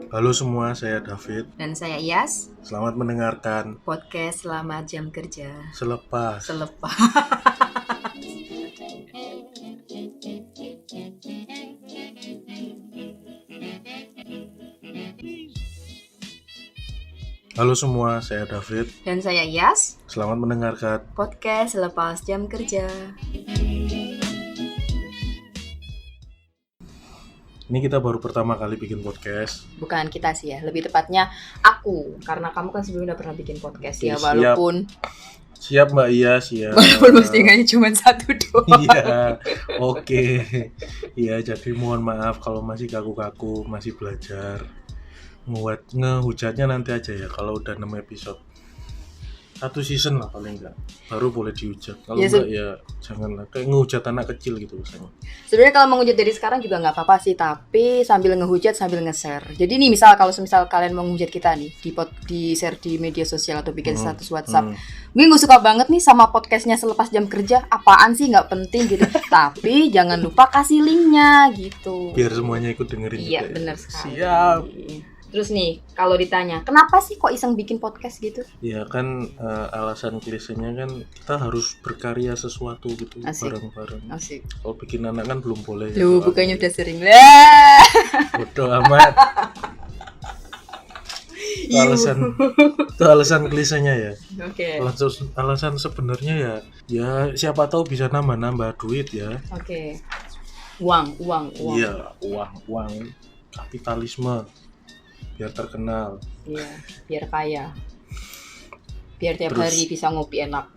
Halo semua, saya David. Dan saya Iyas. Selamat mendengarkan Podcast Selamat Jam Kerja. Selepas. Halo semua, saya David. Dan saya Iyas. Selamat mendengarkan Podcast Selepas Jam Kerja. Ini kita baru pertama kali bikin podcast. Bukan kita sih ya, lebih tepatnya aku. Karena kamu kan sebelumnya udah pernah bikin podcast. Oke, ya, walaupun Siap Mbak Iya, siap. walaupun postingannya cuma satu doang. Iya, oke. Iya, jadi mohon maaf kalau masih kaku-kaku, masih belajar. Ngehujatnya nanti aja ya, kalau udah 6 episode. 1 season lah paling enggak, baru boleh dihujat. Kalau Ya, enggak ya janganlah, kayak ngehujat anak kecil gitu misalnya. Sebenarnya kalau menghujat dari sekarang juga nggak apa-apa sih, tapi sambil ngehujat sambil nge-share. Jadi nih kalau misal kalian mau ngehujat kita nih di share di media sosial atau bikin status WhatsApp. Gue nggak suka banget nih sama podcastnya Selepas Jam Kerja. Apaan sih, nggak penting gitu. Tapi jangan lupa kasih linknya gitu. Biar semuanya ikut dengerin. Iya, juga. benar sekali. Siap. Terus nih, kalau ditanya, kenapa sih kok iseng bikin podcast gitu? Ya kan alasan klisenya kan kita harus berkarya sesuatu gitu. Asik. Bareng-bareng. Asik. Kalau bikin anak kan belum boleh. Lu bukannya udah sering lah. Bodoh amat. Itu alasan klisenya ya. Oke. Alasan sebenarnya ya siapa tahu bisa nambah duit ya. Oke. Uang. Iya, uang. Kapitalisme. Biar terkenal. Iya, biar kaya. Biar tiap Terus hari bisa ngopi enak.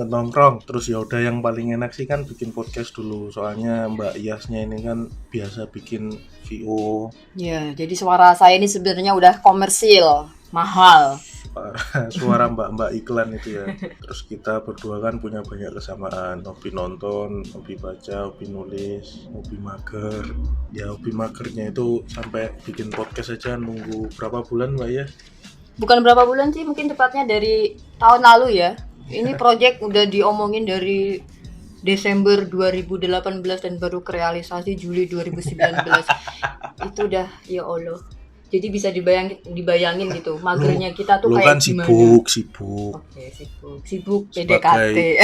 nongkrong. Terus ya udah, yang paling enak sih kan bikin podcast dulu. Soalnya Mbak Iyasnya ini kan biasa bikin VO. Ya, jadi suara saya ini sebenarnya udah komersil, mahal. Suara mbak-mbak iklan itu ya. Terus kita berdua kan punya banyak kesamaan, hobi nonton, hobi baca, hobi nulis, hobi mager. Ya hobi magernya itu sampai bikin podcast aja nunggu berapa bulan Mbak ya? Bukan berapa bulan sih, mungkin tepatnya dari tahun lalu ya. Ini project udah diomongin dari Desember 2018 dan baru kerealisasi Juli 2019. Itu udah, ya Allah. Jadi bisa dibayangin gitu, magernya kita tuh kayak kan gimana. Sibuk. Oke, sibuk PDKT.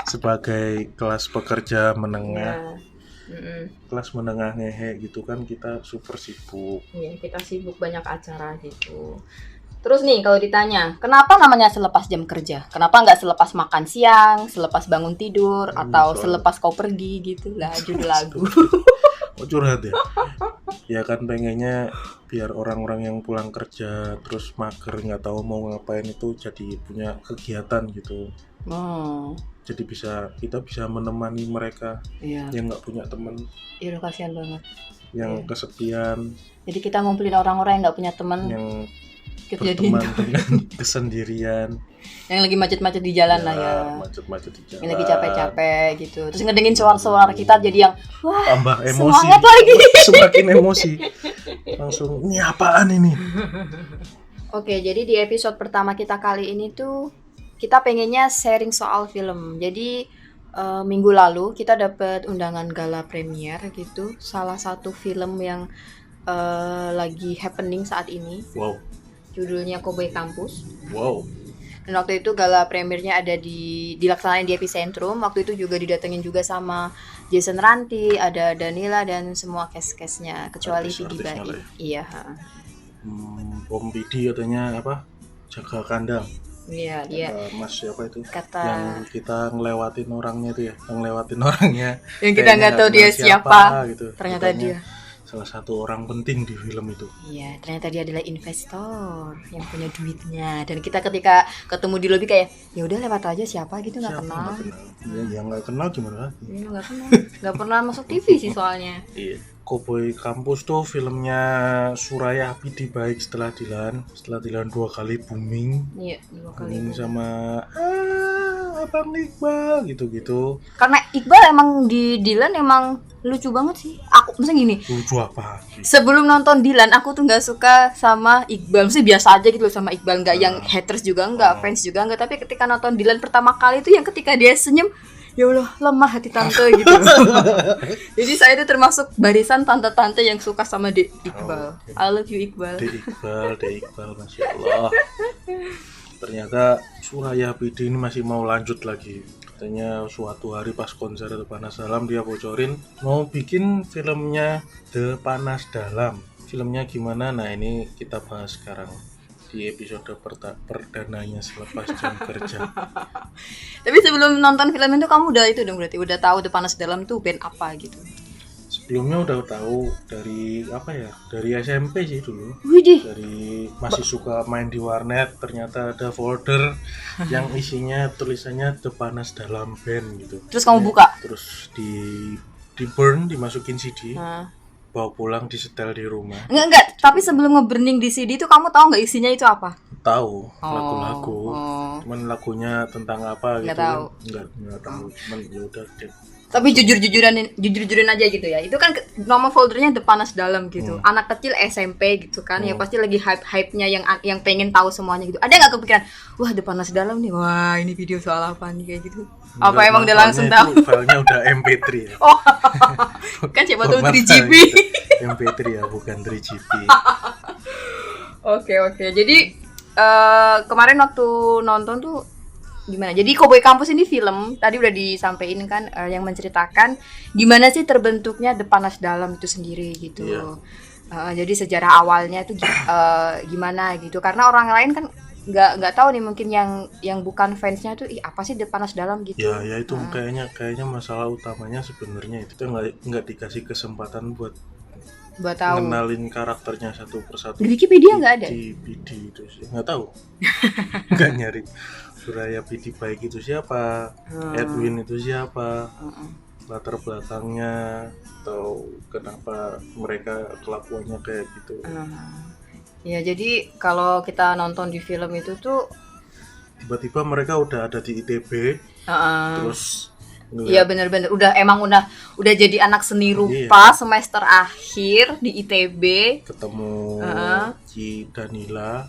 Sebagai kelas pekerja menengah. Ya. Kelas menengah ngehe gitu kan, kita super sibuk. Iya, kita sibuk banyak acara gitu. Terus nih kalau ditanya, kenapa namanya Selepas Jam Kerja? Kenapa nggak selepas makan siang, selepas bangun tidur, atau selepas kau pergi gitu lah judul lagu. Oh, curhat ya? Ya kan pengennya biar orang-orang yang pulang kerja terus mager nggak tahu mau ngapain itu jadi punya kegiatan gitu. Jadi kita bisa menemani mereka yang nggak punya teman. Iya, kasihan banget. Yang kesepian. Jadi kita ngumpulin orang-orang yang nggak punya teman. Yang berteman dengan kesendirian. Yang lagi macet-macet di jalan lah ya. Macet-macet di jalan. Yang lagi capek-capek gitu. Terus ngedengin suara-suara kita jadi yang wah, tambah emosi. Semangat lagi. Semakin emosi. Langsung, ini apaan ini? Oke, jadi di episode pertama kita kali ini tuh kita pengennya sharing soal film. Jadi minggu lalu kita dapat undangan gala premier gitu. Salah satu film yang lagi happening saat ini. Wow. Judulnya Cowboy Campus. Wow. Dan waktu itu gala premiernya ada dilaksanain di Epicentrum. Waktu itu juga didatengin juga sama Jason Ranti, ada Danila dan semua cast-castnya kecuali Vidi Bai. Iya. Om Vidi katanya apa? Jaga kandang. Iya, dia. Mas siapa itu? Kata yang kita ngelewatin orangnya itu ya, yang kita nggak tahu dia siapa gitu. Ternyata dia salah satu orang penting di film itu. Iya, ternyata dia adalah investor yang punya duitnya. Dan kita ketika ketemu di lobi kayak, ya udah lewat aja siapa gitu, nggak kenal. Ya nggak kenal gimana? Iya, nggak pernah masuk TV sih soalnya. Iya. Cowboy Campus tuh filmnya Suraya Vidi Baik setelah Dilan 2 kali booming. Iya, 2 kali booming sama Abang Iqbal gitu-gitu. Karena Iqbal emang di Dilan emang lucu banget sih. Aku maksudnya gini. Lucu apa? Sebelum nonton Dilan aku tuh nggak suka sama Iqbal. Maksudnya biasa aja gitu loh sama Iqbal. Nggak yang haters juga nggak, fans juga nggak. Tapi ketika nonton Dilan pertama kali itu yang ketika dia senyum, ya Allah lemah hati tante gitu. Jadi saya itu termasuk barisan tante-tante yang suka sama Iqbal. I love you Iqbal. Iqbal, Masya Allah. Ternyata Suraya PD ini masih mau lanjut lagi. Katanya suatu hari pas konser The Panas Dalam dia bocorin mau bikin filmnya The Panas Dalam. Filmnya gimana? Nah ini kita bahas sekarang di episode perdananya selepas jam kerja. Tapi sebelum nonton film itu kamu udah itu dong berarti udah tahu The Panas Dalam tuh band apa gitu? Sebelumnya udah tahu dari apa ya? Dari SMP sih dulu. Widih. Dari masih suka main di warnet, ternyata ada folder yang isinya tulisannya The Panas Dalam Band gitu. Terus kamu buka? Terus di burn, dimasukin CD. Bawa pulang disetel di rumah. Enggak, tapi sebelum nge-burning di CD itu kamu tahu nggak isinya itu apa? Tahu, lagu-lagu. Cuman lagunya tentang apa nggak gitu. Tahu. Enggak tahu. Cuman ya udah deh. Tapi jujur-jujuran aja gitu ya. Itu kan nama foldernya The Panas Dalam gitu. Anak kecil SMP gitu kan. Ya pasti lagi hype-nya yang pengen tahu semuanya gitu. Ada nggak kepikiran, wah The Panas Dalam nih. Wah, ini video soal apa nih kayak gitu. Apa emang udah langsung tahu? Filenya udah MP3 ya. Oh. Kan siapa tahu 3GP. MP3 ya, bukan 3GP. Oke. Jadi kemarin waktu nonton tuh gimana? Jadi Cowboy Campus ini film tadi udah disampaikan kan yang menceritakan gimana sih terbentuknya The Panas Dalam itu sendiri gitu. Yeah. Jadi sejarah awalnya itu gimana gitu. Karena orang lain kan nggak tahu nih mungkin yang bukan fansnya tuh apa sih The Panas Dalam gitu. Ya itu kayaknya masalah utamanya sebenarnya itu nggak dikasih kesempatan buat tahu. Kenalin karakternya satu persatu. Di Wikipedia nggak ada. Di PD itu sih nggak tahu. Nggak nyari. Suraya PD baik itu siapa, Edwin itu siapa, latar belakangnya, atau kenapa mereka kelakuannya kayak gitu. Ya jadi kalau kita nonton di film itu tuh tiba-tiba mereka udah ada di ITB, terus iya benar-benar udah jadi anak seni rupa semester akhir di ITB, ketemu Ci Danila,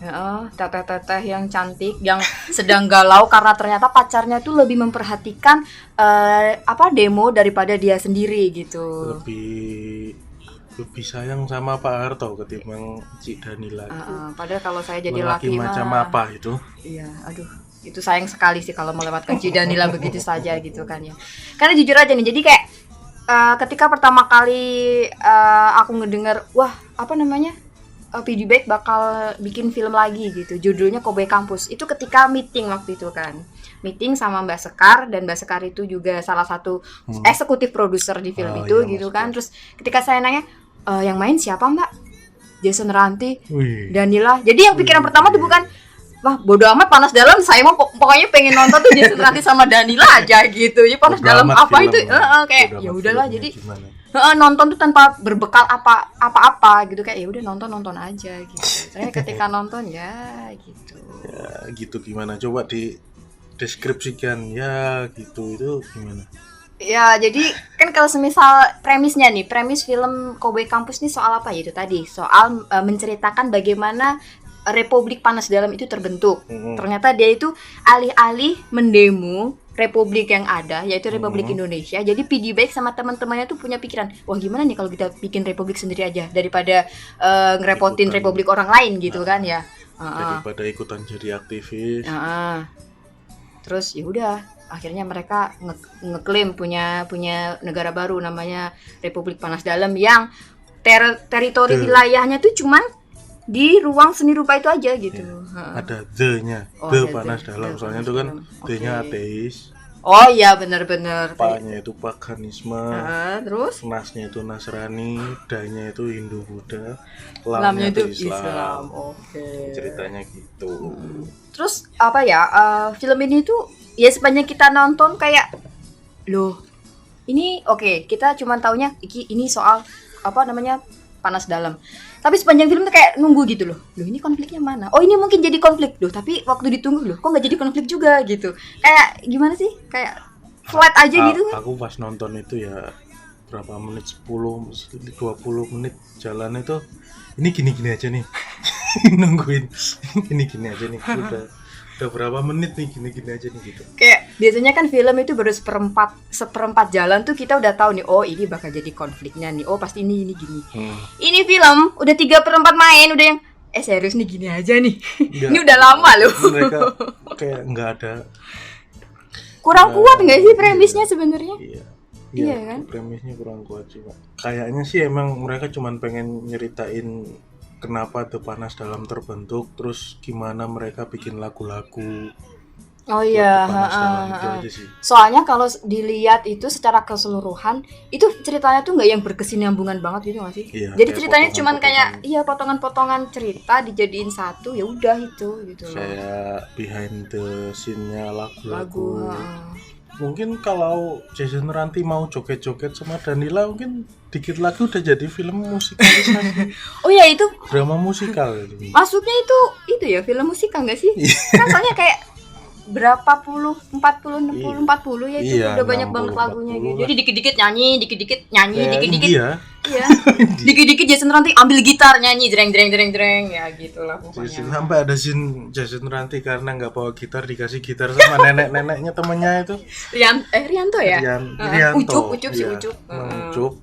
teteh yang cantik yang sedang galau karena ternyata pacarnya tuh lebih memperhatikan demo daripada dia sendiri gitu. Lebih sayang sama Pak Harto ketimbang Ci Danila. Padahal kalau saya jadi laki macam apa itu? Iya, aduh. Itu sayang sekali sih kalau melewatkan Ci Danila begitu saja gitu kan ya. Karena jujur aja nih, jadi kayak ketika pertama kali aku ngedengar PD Baik bakal bikin film lagi gitu, judulnya Cowboy Campus. Itu ketika meeting waktu itu kan. Meeting sama Mbak Sekar, dan Mbak Sekar itu juga salah satu eksekutif produser di film itu gitu kan. Terus ketika saya nanya, yang main siapa Mbak? Jason Ranti, Danila. Jadi yang pikiran pertama tuh bukan wah bodo amat Panas Dalam, saya mau pokoknya pengen nonton tuh Jason Ranti sama Danila aja gitu. Jadi Panas Dalam apa itu kayak ya udahlah, jadi nonton tuh tanpa berbekal apa-apa gitu, kayak ya udah nonton aja gitu. Ternyata ketika nonton ya gitu. Ya gitu gimana? Coba deskripsikan ya gitu, itu gimana? Ya jadi kan kalau semisal premis film Cowboy Campus ini soal apa ya, itu tadi soal menceritakan bagaimana Republik Panas Dalam itu terbentuk. Ternyata dia itu alih-alih mendemo republik yang ada, yaitu Republik Indonesia. Jadi PD Baik sama teman-temannya tuh punya pikiran, wah gimana nih kalau kita bikin republik sendiri aja daripada ngerepotin republik orang lain gitu kan ya. Daripada ikutan jadi aktivis. Terus ya udah, akhirnya mereka ngeklaim punya negara baru namanya Republik Panas Dalam yang teritori wilayahnya tuh cuman di ruang seni rupa itu aja gitu. Ada the-nya, The Panas Dalam. Soalnya itu kan the-nya ateis. Oh iya benar-benar. Pa-nya itu paganisme. Terus Nas-nya itu Nasrani, Da-nya itu Hindu Buddha, Lam-nya itu Islam. Ceritanya gitu. Terus apa ya? Film ini tuh ya sepanjang kita nonton kayak loh. Ini kita cuma taunya ini soal Panas Dalam. Tapi sepanjang film tuh kayak nunggu gitu loh ini konfliknya mana? Oh ini mungkin jadi konflik loh, tapi waktu ditunggu loh kok nggak jadi konflik juga gitu. Kayak gimana sih? Kayak flat aja gitu kan? Aku pas nonton itu ya berapa menit, 10-20 menit jalan itu ini gini-gini aja nih. Nungguin gini-gini aja nih. Udah berapa menit nih gini-gini aja nih gitu. Kayak Biasanya kan film itu baru seperempat jalan tuh kita udah tahu nih, oh ini bakal jadi konfliknya nih, oh pasti ini gini. Ini film udah 3/4 main udah yang serius nih gini aja nih. Ini udah lama loh. Mereka kayak nggak ada. Kurang kuat nggak sih premisnya sebenarnya? Iya kan? Premisnya kurang kuat sih, Pak. Kayaknya sih emang mereka cuman pengen nyeritain kenapa The Panas Dalam terbentuk, terus gimana mereka bikin lagu-lagu. Oh iya, soalnya kalau dilihat itu secara keseluruhan itu ceritanya tuh nggak yang berkesinambungan banget gitu nggak sih? Iya, jadi ceritanya cuman kayak potongan-potongan cerita dijadiin satu, ya udah itu gitu loh. Saya behind the scene-nya lagu. Mungkin kalau Jason Ranti mau joget-joget sama Danila mungkin dikit lagi udah jadi film musikalisasi. Oh ya itu drama musikal. Masuknya itu ya film musikal nggak sih? Kan soalnya kayak berapa puluh 40 60 40 ya itu udah banyak banget lagunya gitu. Jadi dikit-dikit nyanyi, dikit-dikit nyanyi, dikit-dikit. Iya. Dikit-dikit Jason Ranti ambil gitar nyanyi jreng ya gitulah pokoknya. Sampai ada scene Jason Ranti karena enggak bawa gitar dikasih gitar sama nenek-neneknya temennya itu. Rianto ya? Rianto. Ucup.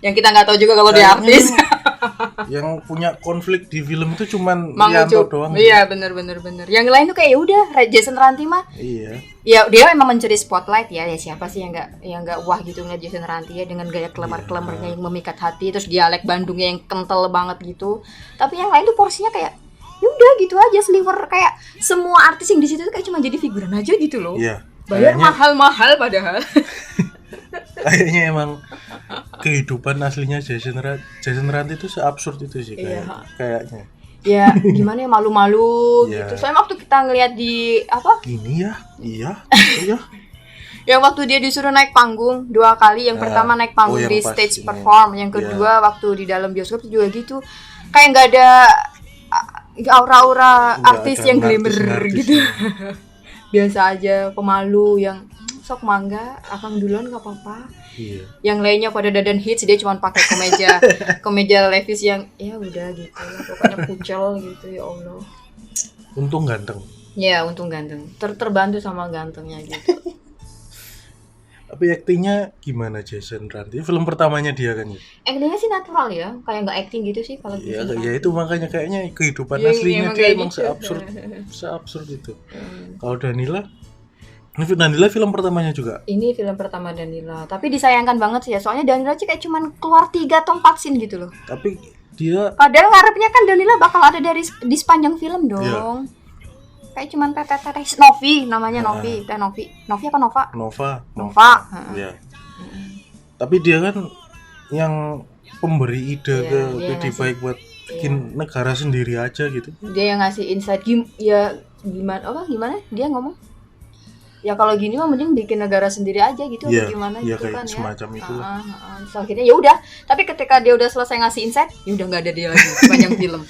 Yang kita nggak tahu juga kalau dia artis. Yang punya konflik di film itu cuman Rianto doang. Iya benar. Yang lain tuh kayak ya udah Jason Ranti mah. Iya. Ya dia emang mencuri spotlight ya siapa sih yang nggak wah gitu ngeliat Jason Ranti ya dengan gaya kelemar-kelemarnya yang memikat hati, terus dialek Bandungnya yang kental banget gitu. Tapi yang lain tuh porsinya kayak ya udah gitu aja sliver, kayak semua artis yang di situ tuh kayak cuma jadi figuran aja gitu loh. Iya. Bayar mahal-mahal padahal. Kayaknya emang kehidupan aslinya Jason Ranti itu seabsurd itu sih kayaknya. Ya gimana ya, malu-malu gitu. Soalnya waktu kita ngeliat di gini ya, iya. Yang waktu dia disuruh naik panggung 2 kali, yang pertama naik panggung di stage perform, yang kedua waktu di dalam bioskop juga gitu. Kayak nggak ada aura-aura artis yang glamour gitu. Biasa aja, pemalu yang sok mangga, akang duluan nggak apa-apa. Iya. Yang lainnya pada dadan hits, dia cuma pakai kemeja levis yang ya udah gitu lah, pokoknya kucel gitu ya Allah. Untung ganteng. Ya untung ganteng, terbantu sama gantengnya gitu. Tapi aktingnya gimana Jason Ranti? Film pertamanya dia kan ya? Aktingnya sih natural ya, kayak nggak acting gitu sih kalau ya, ya itu makanya kayaknya kehidupan aslinya dia emang seabsurd itu. Kalau Danila film pertamanya juga? Ini film pertama Danila, tapi disayangkan banget sih ya, soalnya Danila sih kayak cuman keluar 3 atau 4 scene gitu loh. Tapi dia padahal ngarepnya kan Danila bakal ada di sepanjang film dong. Yeah. Kayak cuman Teh Novi namanya, Novi apa Nova. Iya. Tapi dia kan yang pemberi ide ke PD Baik buat bikin negara sendiri aja gitu. Dia yang ngasih insight gimana dia ngomong? Ya kalau gini mah mending bikin negara sendiri aja gitu, gimana gitu kan ya. Semacam itu. So, akhirnya ya udah, tapi ketika dia udah selesai ngasih insight, ya udah enggak ada dia lagi sepanjang film.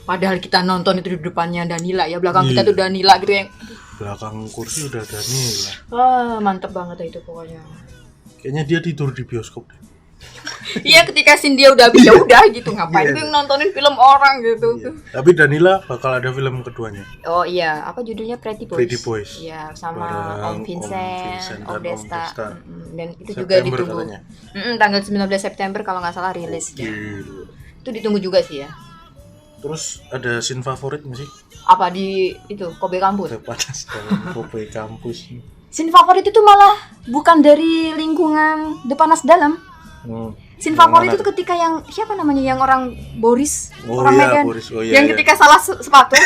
Padahal kita nonton itu di depannya Danila ya, belakang kita tuh Danila gitu yang belakang kursi udah Danila. Mantep banget itu pokoknya. Kayaknya dia tidur di bioskop deh. Iya, ketika scene dia udah habis ya udah gitu, ngapain gue nontonin film orang gitu. Tapi Danila bakal ada film keduanya. Oh iya, apa judulnya? Pretty Boys. Iya, sama Om Vincent, Om Desta. Dan itu September juga ditunggu. Tanggal 19 September kalau nggak salah rilis. Itu ditunggu juga sih ya. Terus ada scene favorit nggak sih? Apa di itu Kobe Kampus? Panas dalam Kobe Kampus. Scene favorit itu malah bukan dari lingkungan The Panas Dalam. Scene favorit itu ketika yang siapa namanya, yang orang Boris, orang Medan, yang ketika salah sepatu.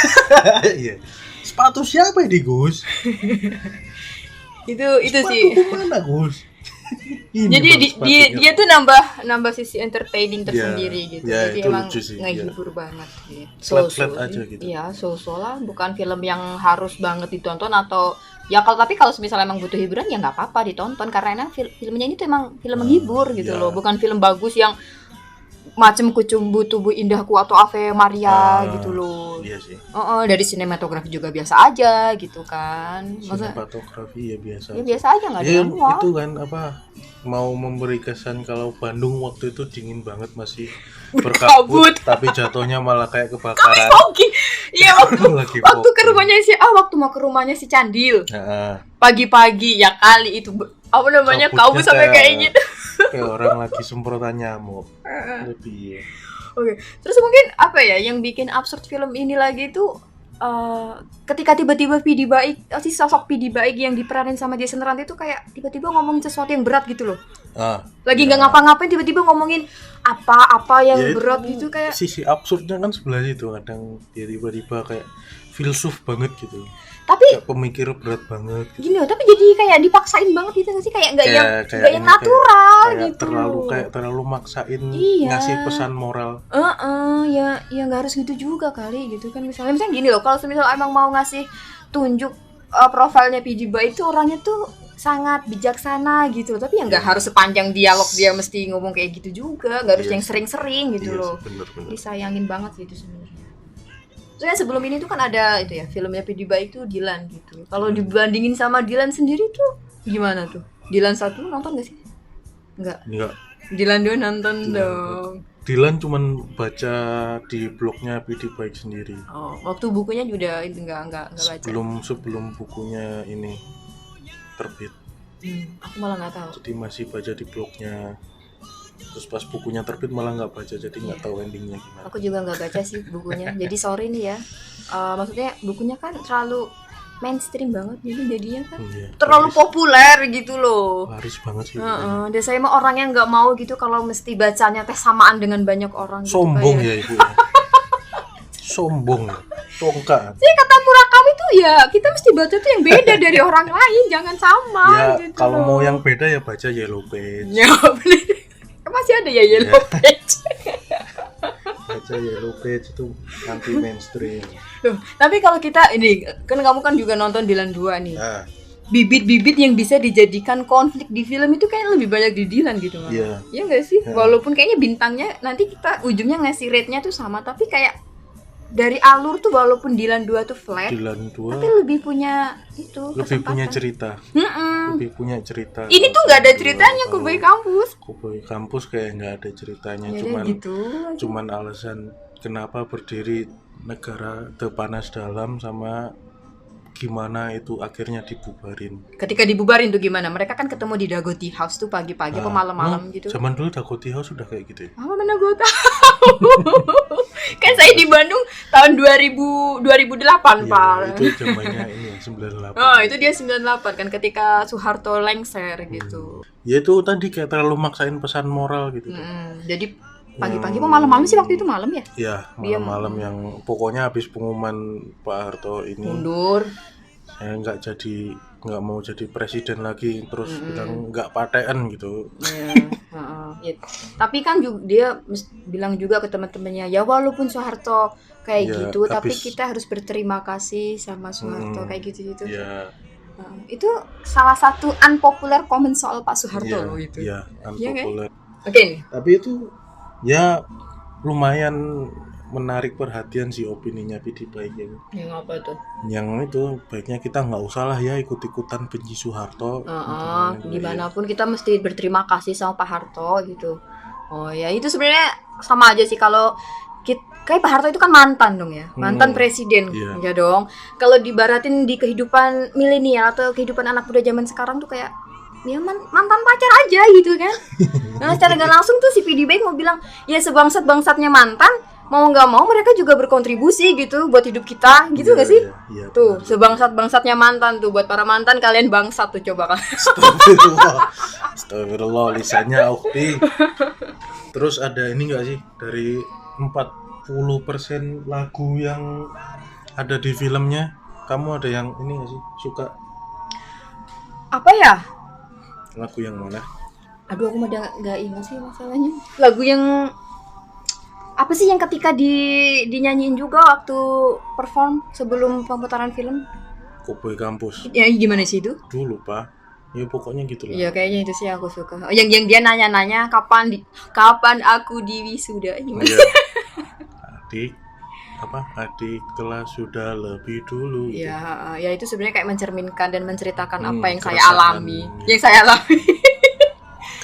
Iya. Sepatu siapa ini Gus? itu sih. Sepatu mana Gus? Jadi dia tuh nambah sisi entertaining tersendiri gitu. Jadi emang ngehibur banget gitu. Flat aja gitu. Iya, so lah, bukan film yang harus banget ditonton atau ya tapi kalau misalnya emang butuh hiburan ya nggak apa-apa ditonton, karena emang filmnya ini tuh emang film menghibur gitu loh, bukan film bagus yang macam Kucumbu Tubuh Indahku atau Ave Maria gitu loh. Iya sih. Dari sinematografi juga biasa aja gitu kan. Sinematografi ya biasa. Ya biasa aja nggak ada ya, yang wah. itu kan apa mau memberi kesan kalau Bandung waktu itu dingin banget masih berkabut tapi jatuhnya malah kayak kebakaran. Iya waktu ke rumahnya si waktu mau ke rumahnya si Candil. Pagi-pagi ya kali itu apa namanya kabut sampai kayak gitu. Kayak orang lagi semprotan nyamuk. Lebih. Oke. Terus mungkin apa ya yang bikin absurd film ini lagi itu ketika tiba-tiba Pidi Baik, si sosok Pidi Baik yang diperanin sama Jason Ranti itu kayak tiba-tiba ngomongin sesuatu yang berat gitu loh. Lagi nggak ngapa-ngapain tiba-tiba ngomongin apa yang ya, berat gitu kayak. Sisi absurdnya kan sebelah situ kadang dia tiba-tiba kayak filsuf banget gitu. Tapi kayak pemikir berat banget gitu. Gini loh, tapi jadi kayak dipaksain banget gitu sih kayak nggak yang natural kayak gitu. Terlalu maksain ngasih pesan moral. Ya nggak harus gitu juga kali gitu kan misalnya gini loh, kalau misal emang mau ngasih tunjuk profilnya PJ Baik itu orangnya tuh sangat bijaksana gitu, tapi ya nggak harus sepanjang dialog dia mesti ngomong kayak gitu juga, nggak harus yang sering-sering gitu loh. Bener. Disayangin banget sih itu sebenarnya. Soalnya sebelum ini tuh kan ada itu ya filmnya Pidi Baik tuh Dilan gitu. Kalau dibandingin sama Dilan sendiri tuh gimana tuh? Dilan 1 nonton gak sih? Enggak. Dilan 2 nonton dong. Dilan cuman baca di blognya Pidi Baik sendiri. Waktu bukunya juga enggak baca. Sebelum bukunya ini terbit. Aku malah nggak tahu. Jadi masih baca di blognya. Terus pas bukunya terbit malah nggak baca, jadi nggak tahu endingnya gimana. Aku juga nggak baca sih bukunya, jadi sorry nih ya. Maksudnya bukunya kan terlalu mainstream banget, jadi jadinya kan terlalu populer gitu loh. Laris banget sih. Dan saya mah orang yang nggak mau gitu kalau mesti bacanya teh samaan dengan banyak orang. Sombong gitu, ya ibu. Sombong, tongkat. Sih kata Murakami tuh ya kita mesti baca tuh yang beda dari orang lain, jangan sama. Ya gitu kalau mau yang beda ya baca Yellow Page. Ya bener. Masih ada ya Yellow Page. Baca Yellow Page itu anti mainstream. Tapi kalau kita ini kan kamu kan juga nonton Dilan 2 nih. Bibit-bibit yang bisa dijadikan konflik di film itu kayak lebih banyak di Dilan gitu kan. Iya enggak sih? Walaupun kayaknya bintangnya nanti kita ujungnya ngasih rate-nya tuh sama, tapi kayak dari alur tuh walaupun Dilan 2 tuh flat, tapi lebih punya itu lebih punya cerita. Lebih punya cerita. Ini tuh nggak ada ceritanya Cowboy Kampus. Cowboy Kampus kayak nggak ada ceritanya, cuman alasan kenapa berdiri negara terpanas dalam sama gimana itu akhirnya dibubarin. Ketika dibubarin tuh gimana? Mereka kan ketemu di Dagoti House tuh pagi-pagi atau malam-malam gitu. Zaman dulu Dagoti House sudah kayak gitu ya? Mana gue tahu. Kan saya di Bandung tahun 2008 Pak. Itu zamannya ini 98. Itu dia 98 kan ketika Soeharto lengser gitu. Ya itu tadi kayak terlalu maksain pesan moral gitu. Jadi pagi-pagi mau malam-malam sih waktu itu malam ya? Iya, malam-malam yang pokoknya habis pengumuman Pak Harto ini mundur. Saya nggak mau jadi presiden lagi, terus bilang nggak paten gitu. Ya. Tapi kan juga dia bilang juga ke teman-temannya ya walaupun Soeharto kayak gitu, tapi kita harus berterima kasih sama Soeharto kayak gitu. Itu salah satu unpopular comment soal Pak Soeharto loh itu. Iya, unpopular. Oke. Tapi itu ya lumayan menarik perhatian sih opininya Pidi Baik ini. Yang apa tuh? Yang itu baiknya kita nggak usah lah ya ikut-ikutan benci Soeharto. Gimana pun kita mesti berterima kasih sama Pak Harto gitu. Ya itu sebenarnya sama aja sih kalau kayak Pak Harto itu kan mantan dong ya, mantan presiden ya dong. Kalau dibaratin di kehidupan milenial atau kehidupan anak muda zaman sekarang tuh kayak dia mantan pacar aja gitu kan. Nah secara gak langsung tuh si Pidi Baik mau bilang ya sebangsat-bangsatnya mantan, mau gak mau mereka juga berkontribusi gitu buat hidup kita gitu gak sih? Tuh sebangsat-bangsatnya mantan tuh, buat para mantan kalian bangsat tuh coba kan. Astagfirullah lisannya Ukti. Terus ada ini gak sih dari 40% lagu yang ada di filmnya, kamu ada yang ini gak sih suka? Apa ya? Lagu yang mana? Aduh aku mah nggak ingat sih masalahnya. Lagu yang apa sih yang ketika dinyanyiin juga waktu perform sebelum pemutaran film? Cowboy Kampus. Ya gimana sih itu? Dulu Pak. Ya pokoknya gitu lah. Iya kayaknya itu sih aku suka. Yang dia nanya-nanya kapan aku di wisuda gimana? Iya. Adik telah sudah lebih dulu. Ya, ya itu sebenarnya kayak mencerminkan dan menceritakan apa yang saya keresahan, alami. Yang saya alami.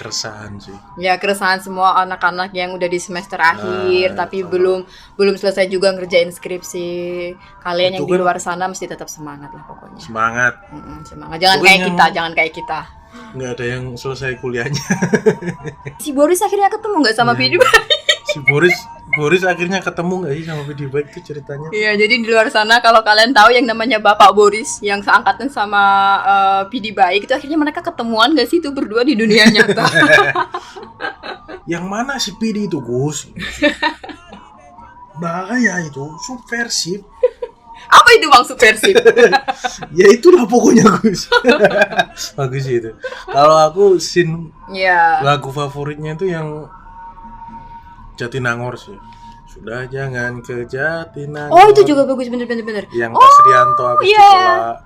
Keresahan sih. Ya keresahan semua anak-anak yang udah di semester akhir tapi belum selesai juga ngerjain skripsi. Kalian yang di luar sana mesti tetap semangat lah pokoknya. Semangat. Semangat. Jangan kayak kita. Nggak ada yang selesai kuliahnya. Si Boris akhirnya ketemu nggak sama Pidi Baik? Si Boris akhirnya ketemu nggak sih sama Pidi Baik itu ceritanya? Iya, jadi di luar sana kalau kalian tahu yang namanya Bapak Boris yang seangkatan sama Pidi Baik itu akhirnya mereka ketemuan nggak sih itu berdua di dunia nyata? Yang mana si Pidi itu, Gus? Bahaya itu, subversif. Apa itu bang subversif? Ya itulah pokoknya Gus. Bagus sih itu. Kalau aku lagu favoritnya itu yang Jatinangor sih. Sudah jangan ke Jatinangor. Oh itu juga bagus bener. Yang Mas Rianto habis ditolak.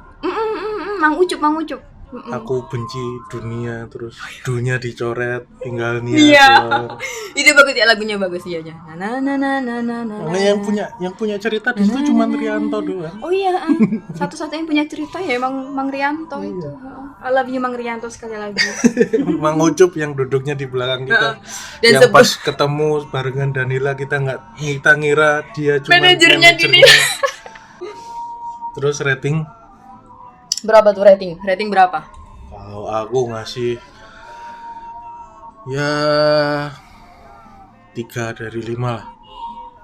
Mang Ucup. Aku benci dunia, terus dunia dicoret, tinggal niat. Itu bagus ya, lagunya bagus ya. Yang punya cerita di situ cuma Rianto doang. Oh iya, satu-satunya yang punya cerita ya emang Mang Rianto itu. I love you Mang Rianto sekali lagi. Mang Ucup yang duduknya di belakang kita. Yang pas ketemu barengan Danila kita ngira dia cuma manajernya. Terus rating berapa tuh rating? Rating berapa? Kalau aku ngasih ya 3 dari 5 lah.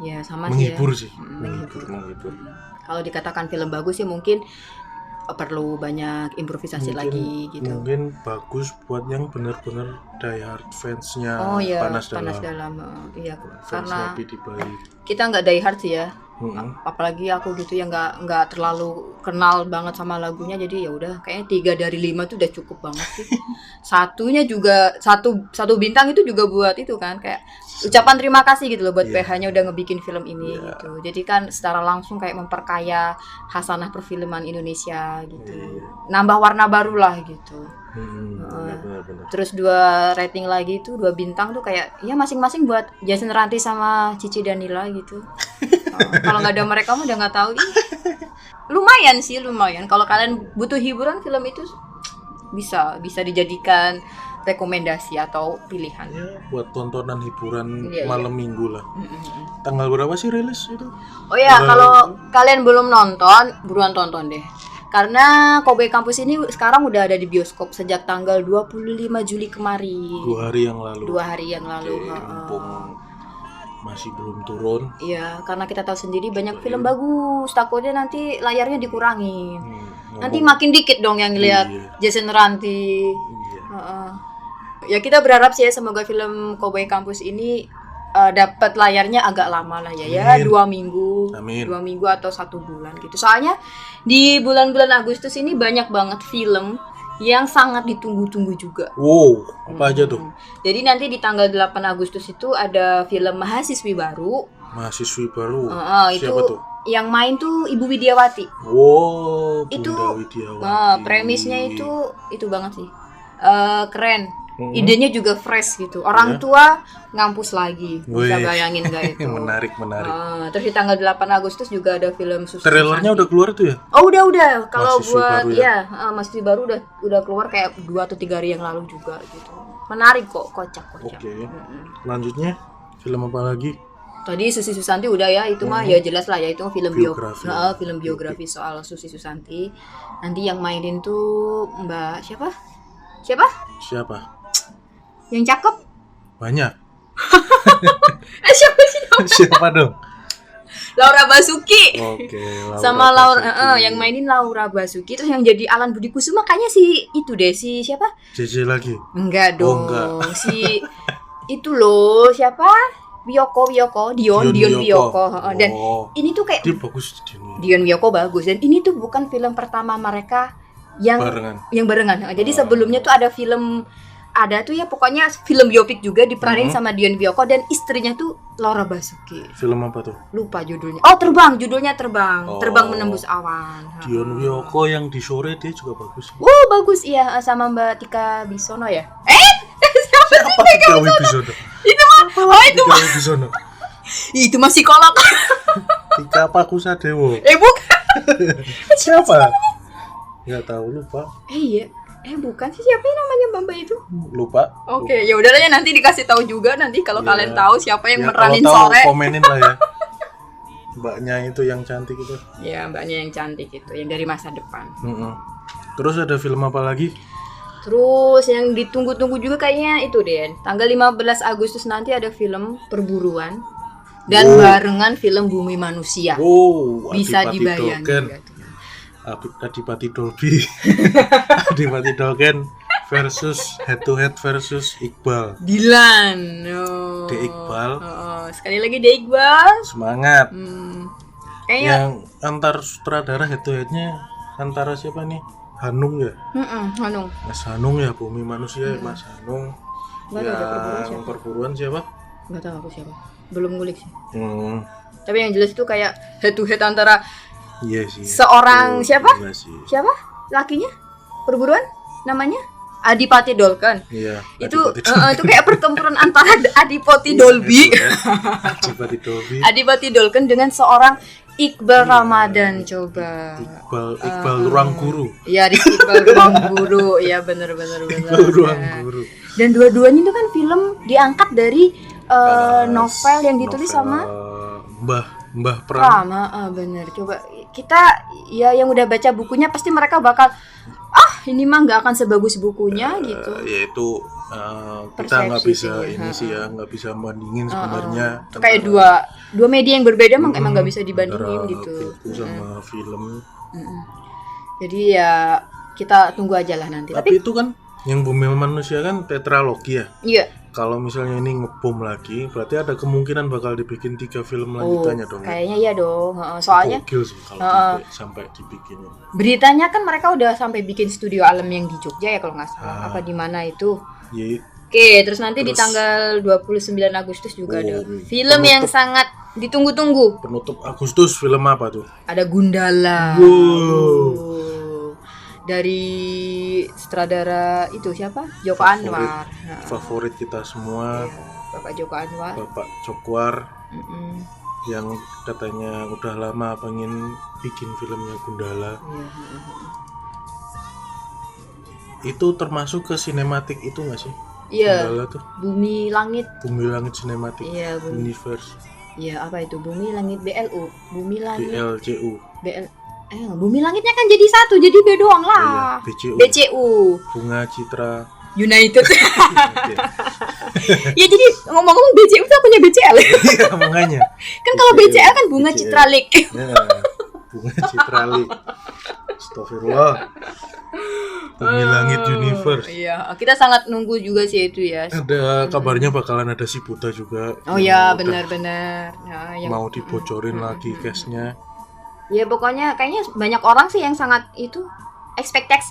Ya sama menghibur sih ya. Menghibur. Kalau dikatakan film bagus ya mungkin perlu banyak improvisasi lagi gitu. Mungkin bagus buat yang benar-benar die hard fansnya Panas Dalam. Iya, karena kita nggak die hard sih ya. Apalagi aku gitu yang nggak terlalu kenal banget sama lagunya, jadi ya udah kayaknya 3 dari 5 tuh udah cukup banget sih. Satunya juga satu bintang itu juga buat itu kan kayak ucapan terima kasih gitu loh buat PH-nya udah ngebikin film ini gitu. Jadi kan secara langsung kayak memperkaya khasanah perfilman Indonesia gitu. Nambah warna baru lah gitu. Benar. Terus 2 rating lagi itu 2 bintang tuh kayak ya masing-masing buat Jason Ranti sama Cici Danila gitu. Kalau nggak ada mereka udah nggak tahu. Lumayan kalau kalian butuh hiburan, film itu bisa dijadikan rekomendasi atau pilihan ya, buat tontonan hiburan malam minggu lah. Tanggal berapa sih rilis itu? Oh ya, kalau kalian belum nonton buruan tonton deh. Karena Cowboy Campus ini sekarang udah ada di bioskop sejak tanggal 25 Juli kemarin. 2 hari yang lalu. 2 hari yang lalu. Masih belum turun. Iya, karena kita tahu sendiri banyak film bagus. Takutnya nanti layarnya dikurangin. Nanti makin dikit dong yang lihat Jason Ranti. Ya kita berharap sih ya semoga film Cowboy Campus ini dapat layarnya agak lama lah ya 2 minggu. Amin. 2 minggu atau 1 bulan gitu. Soalnya di bulan-bulan Agustus ini banyak banget film yang sangat ditunggu-tunggu juga. Wow, apa aja tuh? Jadi nanti di tanggal 8 Agustus itu ada film Mahasiswi Baru. Siapa itu tuh? Yang main tuh Ibu Widiawati. Wow, itu Widiawati. Premisnya itu banget sih. Keren. Idenya juga fresh gitu. Orang tua ngampus lagi. Bisa bayangin gak itu? Menarik. Terus di tanggal 8 Agustus juga ada film Susi. Trailernya udah keluar tuh ya? Oh, udah. Kalau buat Mahasiswi baru udah keluar kayak 2 atau 3 hari yang lalu juga gitu. Menarik kok, kocak. Oke. Lanjutnya film apa lagi? Tadi Susi Susanti udah ya, itu mah ya jelas lah ya, itu film biografi soal Susi Susanti. Nanti yang mainin tuh Mbak siapa? Yang cakep? Banyak. Siapa sih? Siapa dong? Laura Basuki. Oke, sama Laura yang mainin Laura Basuki. Terus yang jadi Alan Budi Kusuma kayaknya si itu deh, si siapa? JJ lagi. Enggak dong. Si itu loh, siapa? Dion Wiyoko. Dan ini tuh kayak dia bagus. Dion Wiyoko bagus, dan ini tuh bukan film pertama mereka yang barengan. Jadi sebelumnya tuh ada film ada tuh ya pokoknya film biopik juga diperanin sama Dion Wiyoko dan istrinya tuh Laura Basuki. Film apa tuh? Lupa judulnya. Oh, Terbang, judulnya Terbang. Terbang Menembus Awan. Dion Wiyoko yang di Sore dia juga bagus. Bagus iya, sama Mbak Tika Bisono ya. Siapa Tika Wibisono? Itu mah. Itu Tika Wibisono. Itu masih kolot. Tika Pakusadewo. Bukan. Siapa? Enggak tahu, lupa. Iya. Bukan sih, siapa yang namanya Mbak itu? Lupa. Oke, ya udahlah ya, nanti dikasih tahu juga nanti kalau kalian tahu siapa yang meranin kalau tahu, Sore. komenin lah ya. Mbaknya itu yang cantik itu. Ya, mbaknya yang cantik itu, yang dari masa depan. Terus ada film apa lagi? Terus yang ditunggu-tunggu juga kayaknya itu deh. Tanggal 15 Agustus nanti ada film Perburuan dan barengan film Bumi Manusia. Bisa dibayangkan. Adipati Dolby. Adipati Dolken versus head to head versus Iqbal. Dilan. De Iqbal. Sekali lagi De Iqbal. Semangat. Kayaknya yang antar sutradara head to headnya antara siapa nih? Hanung ya? Hanung. Mas Hanung ya, Bumi Manusia Mas Hanung. Yang Perburuan siapa? Enggak tahu aku siapa. Belum ngulik sih. Tapi yang jelas itu kayak head to head antara iya sih. Seorang siapa? Siapa? Lakinya? Perburuan? Namanya? Adipati Dolken. Iya. Itu kayak pertempuran antara Adipati Dolby. Adipati Dolken dengan seorang Iqbal Ramadan coba. Iqbal Ruang Guru. Iya, Iqbal Ruang Guru. Iya benar. Iqbal Ruang Guru. Dan dua-duanya itu kan film diangkat dari novel yang ditulis sama Mbah Pram. Bener. Coba kita ya yang udah baca bukunya pasti mereka bakal ini mah nggak akan sebagus bukunya gitu. Yaitu kita nggak bisa nggak bisa bandingin sebenarnya. Kayak dua media yang berbeda emang nggak bisa dibandingin gitu. Buku sama film. Jadi ya kita tunggu aja lah nanti. Tapi itu kan yang Bumi Manusia kan tetralogi ya. Iya. Kalau misalnya ini ngebom lagi, berarti ada kemungkinan bakal dibikin 3 film lanjutannya dong. Kayaknya iya dong. Soalnya gokil sih kalau sampai dibikin. Beritanya kan mereka udah sampai bikin studio alam yang di Jogja ya kalau nggak salah. Apa di mana itu? Oke, terus nanti di tanggal 29 Agustus juga ada film yang sangat ditunggu-tunggu. Penutup Agustus film apa tuh? Ada Gundala. Dari sutradara itu siapa? Joko Anwar. Favorit kita semua. Bapak Joko Anwar. Bapak Jokwar. Yang katanya udah lama pengen bikin filmnya Gundala. Itu termasuk ke sinematik itu nggak sih? Iya. Gundala tuh. Bumi Langit sinematik. Iya, universe. Iya, apa itu? Bumi Langit BLU. Bumi Langit BLCU. Bumi Langitnya kan jadi satu, jadi B doang lah. BCU. Bunga Citra United. Ya jadi ngomong-ngomong BCU itu punya BCL. Iya, makanya. Kan kalau BCL kan Bunga Citra Lake. Ya, Bunga Citra Lake. Astagfirullah. Bumi Langit Universe. Iya, kita sangat nunggu juga sih itu ya. Ada kabarnya bakalan ada si Buta juga. Oh ya, benar-benar. Mau dibocorin lagi case-nya. Ya pokoknya kayaknya banyak orang sih yang sangat itu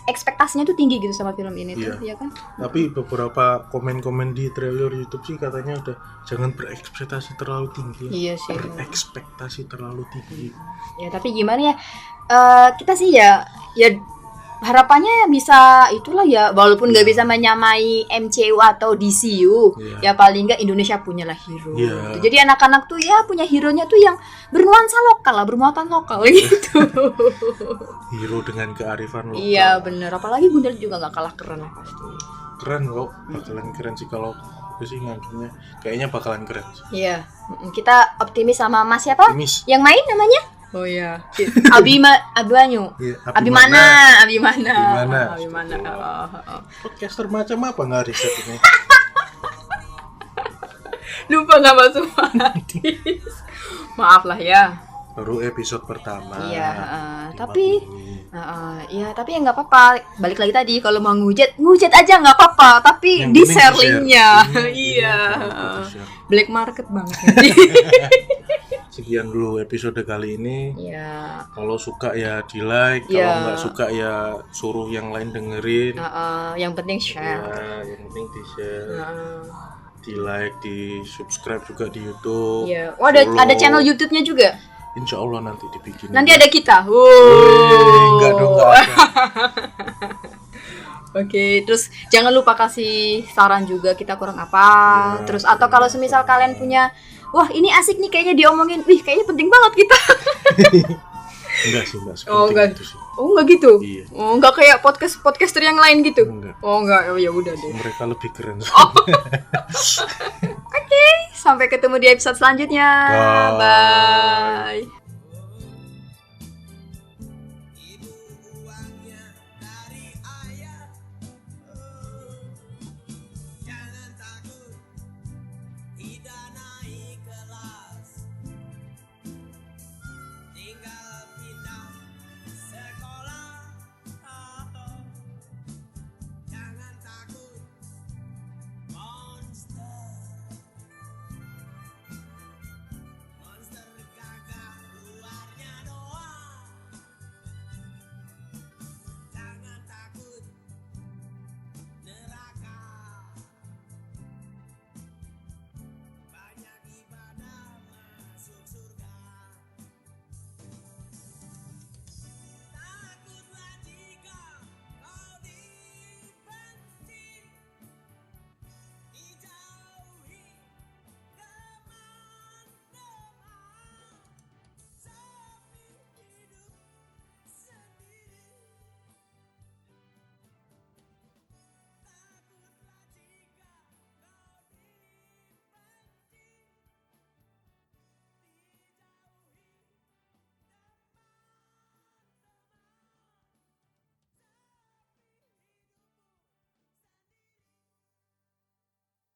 ekspektasinya tuh tinggi gitu sama film ini tuh, ya kan? Tapi beberapa komen-komen di trailer YouTube sih katanya udah jangan berekspektasi terlalu tinggi. Iya sih. Berekspektasi terlalu tinggi. Ya tapi gimana ya? Kita sih ya harapannya bisa itulah ya, walaupun nggak bisa menyamai MCU atau DCU, ya paling nggak Indonesia punyalah hero. Gitu. Jadi anak-anak tuh ya punya hero-nya tuh yang bernuansa lokal lah, bermuatan lokal gitu. Hero dengan kearifan lokal. Iya bener, apalagi Gundala juga nggak kalah keren lah pasti. Keren kok, bakalan keren sih kalau aku sih nganggapnya, kayaknya bakalan keren sih. Iya, kita optimis sama Mas siapa? Optimis. Yang main namanya? Oh iya. Abimana. Podcaster macam apa nggak riset ini? Lupa nggak masuk mati. Maaf lah ya. Baru episode pertama. Iya. Tapi ya nggak apa-apa. Balik lagi tadi kalau mau ngehujat aja nggak apa-apa. Tapi yang di share linknya. Iya. Black market banget. sekian dulu episode kali ini. Ya. Kalau suka ya di like, kalau nggak suka ya suruh yang lain dengerin. Yang penting share. Ya, yang penting di share, di like, di subscribe juga di YouTube. Iya. Oh, ada channel YouTube-nya juga. Insya Allah nanti dibikin. Nanti ada kita. Enggak dong, enggak ada. Oke, terus jangan lupa kasih saran juga kita kurang apa. Ya, terus atau kalau semisal kalian punya, wah ini asik nih kayaknya diomongin, wih kayaknya penting banget kita. Enggak sih, enggak seperti itu sih. Oh enggak gitu? Iya. Oh enggak kayak podcaster yang lain gitu? Enggak. Oh enggak, oh ya udah deh. Mereka lebih keren. Oke, sampai ketemu di episode selanjutnya. Bye.